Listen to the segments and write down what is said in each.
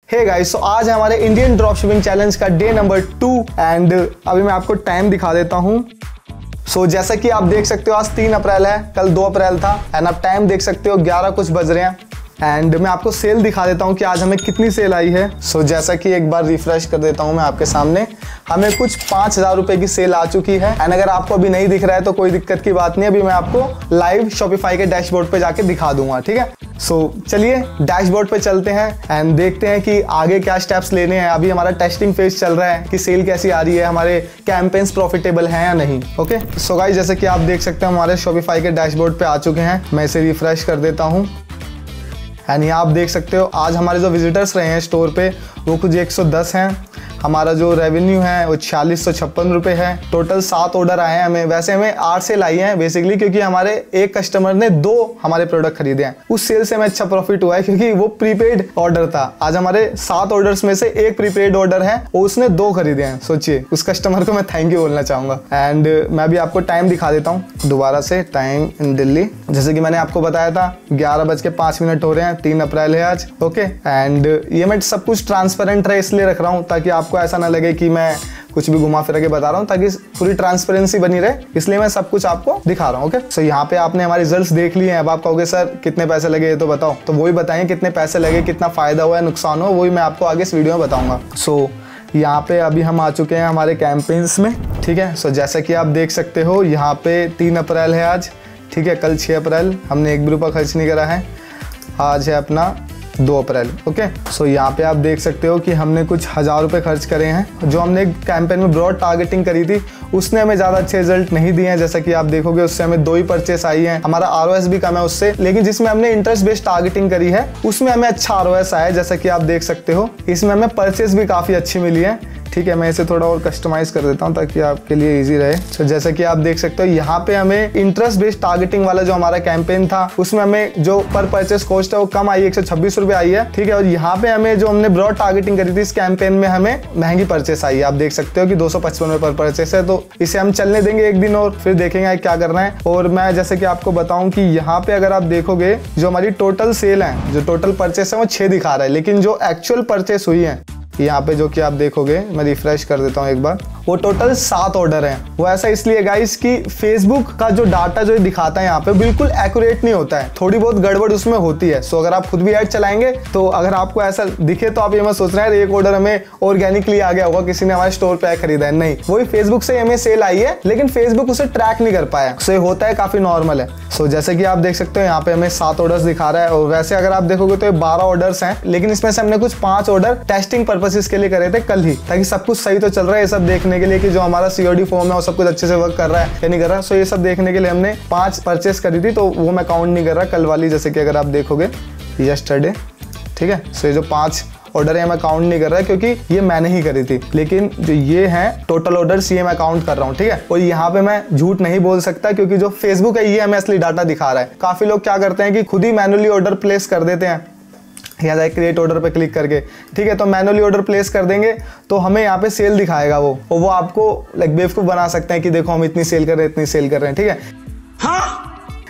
Hey guys, सो आज है हमारे इंडियन ड्रॉप शिपिंग चैलेंज का डे नंबर 2 एंड अभी मैं आपको टाइम दिखा देता हूँ। सो जैसा कि आप देख सकते हो आज 3 अप्रैल है, कल 2 अप्रैल था एंड आप टाइम देख सकते हो 11 कुछ बज रहे हैं एंड मैं आपको सेल दिखा देता हूँ कि आज हमें कितनी सेल आई है। सो जैसा कि एक बार रिफ्रेश कर देता हूँ मैं आपके सामने, हमें कुछ 5,000 रुपए की सेल आ चुकी है एंड अगर आपको अभी नहीं दिख रहा है तो कोई दिक्कत की बात नहीं, अभी मैं आपको लाइव शॉपिफाई के डैशबोर्ड पे जाके दिखा दूंगा, ठीक है। सो चलिए डैशबोर्ड पे चलते हैं एंड देखते हैं कि आगे क्या स्टेप्स लेने हैं। अभी हमारा टेस्टिंग फेज चल रहा है कि सेल कैसी आ रही है, हमारे कैंपेन्स प्रॉफिटेबल हैं या नहीं। ओके सो गाइस, जैसे कि आप देख सकते हैं हमारे शॉपिफाई के डैशबोर्ड पे आ चुके हैं। मैं इसे रिफ्रेश कर देता हूँ एंड यहाँ आप देख सकते हो आज हमारे जो विजिटर्स रहे हैं स्टोर पे वो कुछ 110 हैं। हमारा जो रेवेन्यू है वो 4656 रुपये है। टोटल 7 ऑर्डर आए हैं हमें, वैसे हमें 8 सेल आई हैं बेसिकली, क्योंकि हमारे एक कस्टमर ने 2 हमारे प्रोडक्ट खरीदे हैं। उस सेल से हमें अच्छा प्रॉफिट हुआ है क्योंकि वो प्रीपेड ऑर्डर था। आज हमारे 7 ऑर्डर्स में से एक प्रीपेड ऑर्डर है और उसने 2 खरीदे हैं। सोचिए, उस कस्टमर को मैं थैंक यू बोलना चाहूँगा। एंड मैं अभी आपको टाइम दिखा देता हूँ दोबारा से, टाइम इन दिल्ली। जैसे कि मैंने आपको बताया था 11:05 हो रहे हैं, 3 अप्रैल है आज। ओके एंड ये मैं सब कुछ ट्रांसपेरेंट रहे इसलिए रख रहा हूँ ताकि आपको ऐसा ना लगे कि मैं कुछ भी घुमा फिरा के बता रहा हूँ, ताकि पूरी ट्रांसपेरेंसी बनी रहे, इसलिए मैं सब कुछ आपको दिखा रहा हूँ। ओके सो यहाँ पे आपने हमारे रिजल्ट्स देख लिए हैं। अब आप कहोगे सर कितने पैसे लगे ये तो बताओ, तो वही बताएं कितने पैसे लगे, कितना फायदा हुआ है, नुकसान हुआ, वही मैं आपको आगे इस वीडियो में बताऊंगा। सो यहाँ पे अभी हम आ चुके हैं हमारे कैंपेन्स में, ठीक है। सो जैसा कि आप देख सकते हो यहाँ पे 3 अप्रैल है आज, ठीक है। कल 6 अप्रैल, हमने 1 भी रुपया खर्च नहीं करा है। आज है अपना 2 अप्रैल। ओके सो यहाँ पे आप देख सकते हो कि हमने कुछ 1000 रुपये खर्च करे हैं। जो हमने कैंपेन में ब्रॉड टारगेटिंग करी थी उसने हमें ज़्यादा अच्छे रिजल्ट नहीं दिए हैं। जैसा कि आप देखोगे उससे हमें 2 ही परचेस आई हैं। हमारा ROS भी कम है उससे, लेकिन जिसमें हमने इंटरेस्ट बेस्ड टारगेटिंग करी है उसमें हमें अच्छा ROS आया है। जैसा कि आप देख सकते हो इसमें हमें परचेस भी काफ़ी अच्छी मिली है, ठीक है। मैं इसे थोड़ा और कस्टमाइज कर देता हूँ ताकि आपके लिए इजी रहे। तो जैसा कि आप देख सकते हो यहाँ पे हमें इंटरेस्ट बेस्ड टारगेटिंग वाला जो हमारा कैंपेन था उसमें हमें जो पर परचेस कॉस्ट है वो कम आई, 126 रुपये आई है, ठीक है। और यहाँ पे हमें जो हमने ब्रॉड टारगेटिंग करी थी इस कैंपेन में हमें महंगी परचेस आई है। आप देख सकते हो कि 255 रुपये पर परचेस है, तो इसे हम चलने देंगे एक दिन और फिर देखेंगे क्या करना है। और मैं जैसे कि आपको बताऊं कि यहाँ पे अगर आप देखोगे जो हमारी टोटल सेल है, जो टोटल परचेस है वो 6 दिखा रहा है, लेकिन जो एक्चुअल परचेस हुई है यहाँ पे जो कि आप देखोगे, मैं रिफ्रेश कर देता हूँ एक बार, वो टोटल 7 ऑर्डर हैं। वो ऐसा इसलिए गाइस कि फेसबुक का जो डाटा जो दिखाता है यहाँ पे बिल्कुल एक्यूरेट नहीं होता है, थोड़ी बहुत गड़बड़ उसमें होती है। सो अगर आप खुद भी ऐड चलाएंगे तो अगर आपको ऐसा दिखे तो आप ये मत सोच रहे हैं एक ऑर्डर हमें ऑर्गेनिकली आ गया होगा, किसी ने हमारे स्टोर पे खरीदा है, नहीं, वही फेसबुक से हमें सेल आई है लेकिन फेसबुक उसे ट्रैक नहीं कर पाया। सो ये होता है, काफी नॉर्मल है। सो जैसे कि आप देख सकते हो यहाँ पे हमें 7 ऑर्डर्स दिखा रहा है और वैसे अगर आप देखोगे तो 12 ऑर्डर्स हैं, लेकिन इसमें से हमने कुछ 5 ऑर्डर टेस्टिंग पर्पसेस के लिए करे थे कल ही, ताकि सब कुछ सही तो चल रहा है, ये सब देखने के लिए कि जो हमारा COD फॉर्म है वो सब कुछ अच्छे से वर्क कर रहा है या नहीं कर रहा। सो ये सब देखने के लिए हमने 5 परचेस करी थी, तो वो मैं काउंट नहीं कर रहा कल वाली, जैसे कि अगर आप देखोगे यस्टरडे, ठीक है। सो ये जो 5 ऑर्डर है मैं काउंट नहीं कर रहा क्योंकि ये मैंने ही करी थी, लेकिन जो ये हैं टोटल ऑर्डर्स ये मैं काउंट कर रहा हूँ, ठीक है। और यहाँ पे मैं झूठ नहीं बोल सकता क्योंकि जो फेसबुक है ये हमें असली डाटा दिखा रहा है। काफी लोग क्या करते हैं कि खुद ही मैनुअली ऑर्डर प्लेस कर देते हैं, यहाँ जाए क्रिएट ऑर्डर पे क्लिक करके, ठीक है। तो मैनुअली ऑर्डर प्लेस कर देंगे तो हमें यहाँ पे सेल दिखाएगा वो, और वो आपको लाइक बेवकूफ बना सकते हैं कि देखो हम इतनी सेल कर रहे हैं, इतनी सेल कर रहे हैं, ठीक है। हाँ?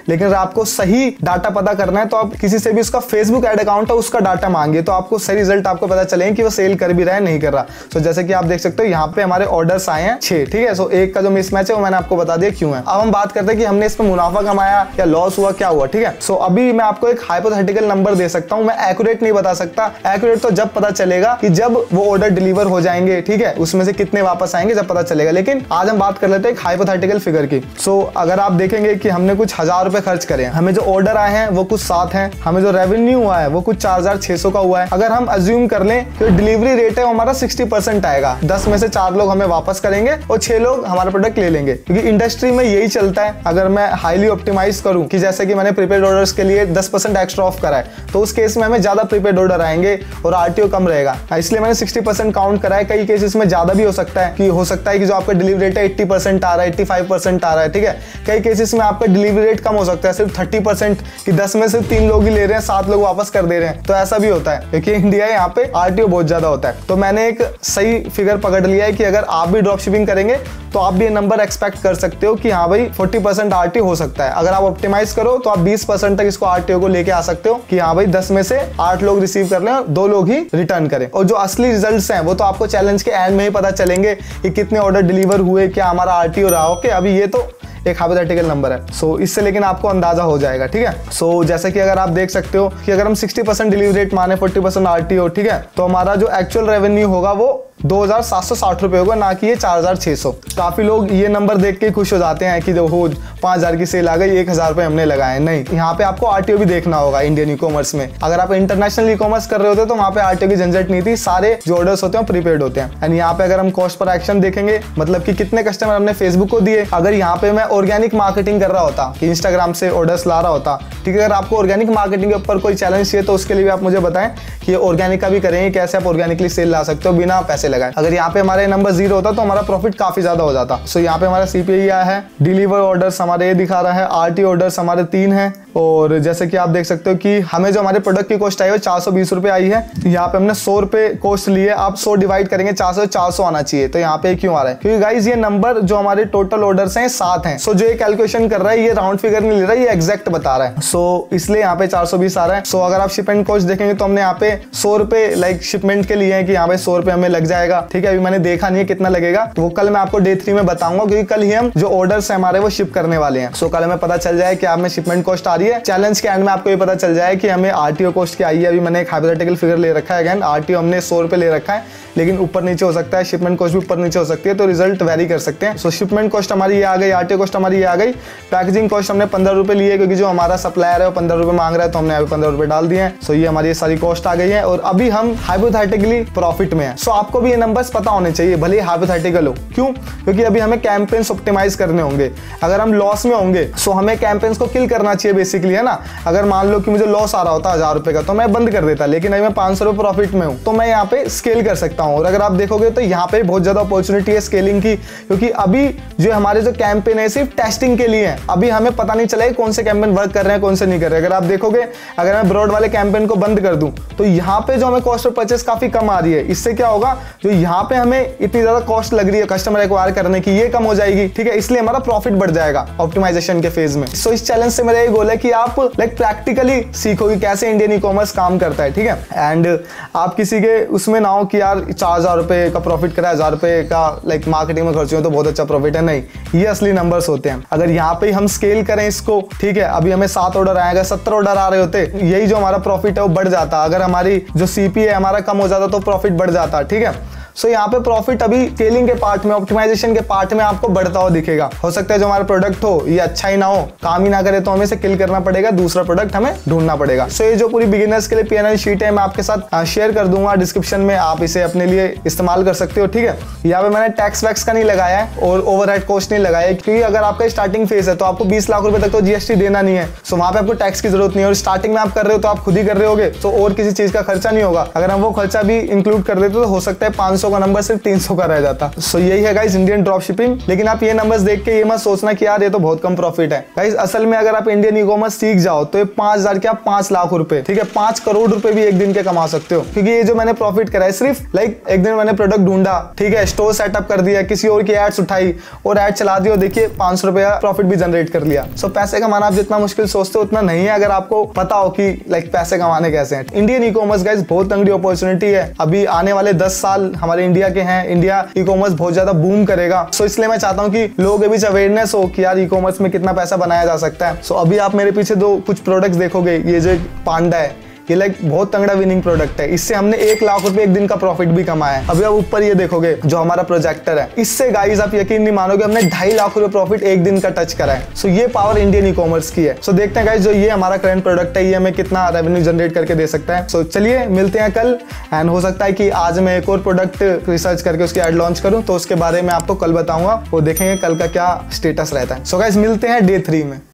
लेकिन अगर आपको सही डाटा पता करना है तो आप किसी से भी उसका फेसबुक ऐड अकाउंट है उसका डाटा मांगिए, तो आपको सही रिजल्ट आपको पता चलेंगे कि वो सेल कर भी रहा है नहीं कर रहा। सो जैसे कि आप देख सकते हो यहाँ पे हमारे ऑर्डर्स आए हैं 6, ठीक है। सो एक का जो मिसमैच है वो मैंने आपको बता दिया क्यों है। अब हम बात करते हैं कि हमने इसमें मुनाफा कमाया या लॉस हुआ, क्या हुआ, ठीक है। सो अभी मैं आपको एक हाइपोथेटिकल नंबर दे सकता हूँ, मैं एक्यूरेट नहीं बता सकता। एक्यूरेट तो जब पता चलेगा कि जब वो ऑर्डर डिलीवर हो जाएंगे, ठीक है, उसमें से कितने वापस आएंगे जब पता चलेगा। लेकिन आज हम बात कर लेते हैं एक हाइपोथेटिकल फिगर की। सो अगर आप देखेंगे कि हमने कुछ 1000 रुपए खर्च करे, हमें जो ऑर्डर आए हैं वो कुछ 7 हैं, हमें जो रेवेन्यू हुआ है वो कुछ 4600 का हुआ है। अगर हम अज्यूम कर लें कि डिलीवरी रेट है वो हमारा 60% आएगा, 10 में से 4 लोग हमें वापस करेंगे और 6 लोग हमारा प्रोडक्ट ले लेंगे, क्योंकि इंडस्ट्री में यही चलता है। अगर मैं हाईली ऑप्टिमाइज करूं कि जैसे कि मैंने प्रीपेड ऑर्डर्स के लिए 10% एक्स्ट्रा ऑफ करा है, तो उस केस में हमें ज्यादा प्रीपेड ऑर्डर आएंगे और RTO कम रहेगा, इसलिए मैंने 60% काउंट करा है। कई केसेस में ज्यादा भी हो सकता है कि जो आपका डिलीवरी रेट है 80% आ रहा है, 85% आ रहा है, ठीक है। कई केसेस में आपका डिलीवरी रेट कम हो सकता है सिर्फ 30% कि 10 में से 3 लोग ही ले रहे हैं, 7 लोग वापस कर दे रहे हैं। तो ऐसा भी होता है क्योंकि इंडिया यहाँ पे आरटीओ बहुत ज्यादा होता है। तो मैंने एक सही फिगर पकड़ लिया है कि अगर आप भी ड्रॉप शिपिंग करेंगे तो आप भी ये नंबर एक्सपेक्ट कर सकते हो कि हाँ भाई 40% आरटीओ हो सकता है। अगर आप ऑप्टिमाइज करो तो आप 20% तक इसको आरटीओ को लेके आ सकते हो कि हाँ भाई 10 में से 8 लोग रिसीव कर लें और 2 लोग ही रिटर्न करें। और जो असली रिजल्ट्स हैं वो तो आपको चैलेंज के एंड में ही पता चलेंगे कि कितने ऑर्डर डिलीवर हुए, क्या हमारा आरटीओ रहा। ओके, अभी ये तो एक हाइपोथेटिकल नंबर है। सो इससे लेकिन आपको अंदाजा हो जाएगा, ठीक है। सो जैसे कि अगर आप देख सकते हो कि अगर हम 60% डिलीवरी रेट माने 40% आरटीओ, ठीक है, तो हमारा जो एक्चुअल रेवेन्यू होगा वो 2760 रुपए होगा, ना कि ये 4600। काफी लोग ये नंबर देख के खुश हो जाते हैं कि देखो 5000 की सेल आ गई, 1000 रुपए हमने लगाए। नहीं, यहाँ पे आपको आरटीओ भी देखना होगा इंडियन ई कॉमर्स में। अगर आप इंटरनेशनल ई कॉमर्स कर रहे होते तो वहाँ पे आरटीओ की झंझट नहीं थी, सारे जो ऑर्डर्स होते हैं प्रीपेड होते हैं। एंड यहाँ पे अगर हम कॉस्ट पर एक्शन देखेंगे, मतलब कि कितने कस्टमर हमने फेसबुक को दिए। अगर यहाँ पे मैं ऑर्गेनिक मार्केटिंग कर रहा होता कि इंस्टाग्राम से ऑर्डर्स ला रहा होता, ठीक है, अगर आपको ऑर्गेनिक मार्केटिंग के ऊपर कोई चैलेंज चाहिए तो उसके लिए भी आप मुझे बताएं कि ऑर्गेनिक का भी करेंगे, कैसे आप ऑर्गेनिकली सेल ला सकते हो बिना पैसे लगाए। अगर यहाँ पे हमारे नंबर 0 होता तो हमारा प्रॉफिट काफी ज्यादा हो जाता। सो यहाँ पे हमारा सीपीआई आया है, डिलीवर ऑर्डर्स हमारे ये दिखा रहा है, आरटी ऑर्डर्स हमारे 3 हैं। और जैसे कि आप देख सकते हो कि हमें जो हमारे प्रोडक्ट की कॉस्ट आई है वो 420 रुपए आई है। यहाँ पे हमने 100 रुपए कॉस्ट लिए, आप 100 डिवाइड करेंगे 400 आना चाहिए। तो यहाँ पे क्यों आ रहा है? क्योंकि गाइज ये नंबर जो हमारे टोटल ऑर्डर्स हैं 7 हैं। सो जो ये कैलकुलेशन कर रहा है ये राउंड फिगर नहीं ले रहा है, ये एग्जैक्ट बता रहा है। सो इसलिए यहाँ पे 420 आ रहा है। सो अगर आप शिपमेंट कॉस्ट देखेंगे तो हमने यहाँ पे 100 रुपए लाइक शिपमेंट के लिए है कि यहाँ पे 100 रुपए हमें लग जाएगा, ठीक है। अभी मैंने देखा नहीं है कितना लगेगा, तो वो कल मैं आपको डे 3 में बताऊंगा, क्योंकि कल ही हम जो ऑर्डर्स है हमारे वो शिप करने वाले हैं। सो कल हमें पता चल जाए कि आप में शिपमेंट कॉस्ट आ रही है। चैलेंज के एंड में आपको ये पता चल जाए कि हमें आरटीओ कॉस्ट क्या आई है। अभी मैंने एक हाइपोथेटिकल फिगर ले रखा है, अगेन आरटीओ हमने 100 रुपए ले रखा है, लेकिन ऊपर नीचे हो सकता है, शिपमेंट कॉस्ट भी ऊपर नीचे हो सकती है, तो रिजल्ट वेरी कर सकते हैं। सो शिपमेंट कॉस्ट हमारी ये आ गई, आरटीओ कॉस्ट हमारी ये आ गई। पैकेजिंग कॉस्ट हमने 15 रुपए लिए, क्योंकि जो हमारा सप्लायर है वो 15 रुपए मांग रहा है, तो हमने अभी 15 रुपए डाल दिए हैं। सो ये हमारी सारी कॉस्ट आ गई है और अभी हम हाइपोथेटिकली प्रॉफिट में है। सो आपको भी ये नंबर्स पता होने चाहिए, भले हाइपोथेटिकल हो। क्यों? क्योंकि अभी हमें कैंपेन्स ऑप्टिमाइज करने होंगे। अगर हम लॉस में होंगे सो हमें कैंपेन्स को किल करना चाहिए बेसिकली, है ना। अगर मान लो कि मुझे लॉस आ रहा होता 1000 रुपए का तो मैं बंद कर देता, लेकिन अभी मैं 500 रुपए प्रॉफिट में हूं तो मैं यहाँ पे स्केल कर सकता हूं। और अगर आप देखोगे तो यहाँ पे बहुत ज्यादा अपॉर्चुनिटी है स्केलिंग की, क्योंकि अभी जो हमारे जो कैंपेन है सिर्फ टेस्टिंग के लिए है। अभी हमें पता नहीं चला कौन से कैंपेन वर्क कर रहे हैं कौन से नहीं कर रहे। अगर आप देखोगे, अगर मैं ब्रॉड वाले कैंपेन को बंद कर दूं तो यहाँ पे जो हमें कॉस्ट ऑफ परचेस काफी कम आ रही है। इससे क्या होगा, जो यहाँ पे हमें इतनी ज्यादा कॉस्ट लग रही है कस्टमर एक्वायर करने की, ये कम हो जाएगी, ठीक है। इसलिए हमारा प्रॉफिट बढ़ जाएगा ऑप्टिमाइजेशन के फेज में। सो इस चैलेंज से मेरा ये गोल है कि आप लाइक प्रैक्टिकली सीखो कि कैसे इंडियन ई कॉमर्स काम करता है, ठीक है। एंड आप किसी के उसमें ना हो कि यार 4000 रुपए का प्रॉफिट करा, 1000 रुपए का लाइक मार्केटिंग में खर्च हुए तो बहुत अच्छा प्रॉफिट है। नहीं, ये असली नंबर्स होते हैं। अगर यहाँ पे हम स्केल करें इसको, ठीक है, अभी हमें 7 ऑर्डर आएगा, 70 ऑर्डर आ रहे होते, यही जो हमारा प्रॉफिट है वो बढ़ जाता। अगर हमारी जो सीपी है हमारा कम हो जाता तो प्रॉफिट बढ़ जाता, ठीक है। सो यहाँ पे प्रॉफिट अभी स्केलिंग के पार्ट में, ऑप्टिमाइजेशन के पार्ट में आपको बढ़ता हुआ दिखेगा। हो सकता है जो हमारा प्रोडक्ट हो ये अच्छा ही ना हो, काम ही ना करे, तो हमें इसे किल करना पड़ेगा, दूसरा प्रोडक्ट हमें ढूंढना पड़ेगा। सो ये जो पूरी बिगिनर्स के लिए पीएनएल शीट है मैं आपके साथ शेयर कर दूंगा डिस्क्रिप्शन में, आप इसे अपने लिए इस्तेमाल कर सकते हो, ठीक है। यहाँ पे मैंने टैक्स वैक्स का नहीं लगाया है और ओवरहेड कॉस्ट नहीं लगाया है, क्योंकि अगर आपका स्टार्टिंग फेज है तो आपको 20 लाख रुपए तक तो जीएसटी देना नहीं है। सो वहां पे आपको टैक्स की जरूरत नहीं है, और स्टार्टिंग में आप कर रहे हो तो आप खुद ही कर रहे होगे, तो और किसी चीज का खर्चा नहीं होगा। अगर हम वो खर्चा भी इंक्लूड कर देते तो हो सकता है 500 का नंबर सिर्फ 300 का रह जाता। सो यही है गाइस इंडियन ड्रॉप शिपिंग। लेकिन आप ये नंबर्स देख के ये मत सोचना कि यार ये तो बहुत कम प्रॉफिट है। गाइस असल में अगर आप इंडियन ई कॉमर्स सीख जाओ तो ये 5000 क्या 5 लाख रुपए, ठीक है, 5 करोड़ रुपए भी एक दिन के कमा सकते हो। क्योंकि ये जो मैंने प्रॉफिट करा है सिर्फ लाइक एक दिन मैंने प्रोडक्ट ढूंढा, ठीक है, स्टोर सेटअप कर दिया, किसी और की एड्स उठाई और एड चला दी और देखिए 500 रुपया प्रॉफिट भी जनरेट कर लिया। सो पैसे कमाना आप जितना मुश्किल सोचते हो उतना नहीं है, अगर आपको पता हो कि लाइक पैसे कमाने कैसे हैं। इंडियन ई कॉमर्स गाइस बहुत तंगड़ी अपॉर्चुनिटी है। अभी आने वाले 10 साल हमारे इंडिया के हैं। इंडिया ई कॉमर्स बहुत ज्यादा बूम करेगा। सो इसलिए मैं चाहता हूं कि लोगों के बीच अवेयरनेस हो कि यार ई कॉमर्स में कितना पैसा बनाया जा सकता है। सो अभी आप मेरे पीछे दो कुछ प्रोडक्ट्स देखोगे, ये जो पांडा है ये लाइक बहुत तंगड़ा विनिंग प्रोडक्ट है। इससे हमने 1 लाख रुपए एक दिन का प्रॉफिट भी कमाया है। अभी आप ऊपर ये देखोगे जो हमारा प्रोजेक्टर है, इससे गाइस आप यकीन नहीं मानोगे हमने 2.5 लाख रुपए प्रॉफिट एक दिन का टच करा है। सो ये पावर इंडियन ई कॉमर्स की है। सो देखते हैं गाइस जो ये हमारा करंट प्रोडक्ट है ये हमें कितना रेवेन्यू जनरेट करके दे सकता है। सो चलिए मिलते हैं कल। एंड हो सकता है कि आज मैं एक और प्रोडक्ट रिसर्च करके उसकी एड लॉन्च करूं, तो उसके बारे में आपको कल बताऊंगा, वो देखेंगे कल का क्या स्टेटस रहता है। सो गाइस मिलते हैं डे 3 में।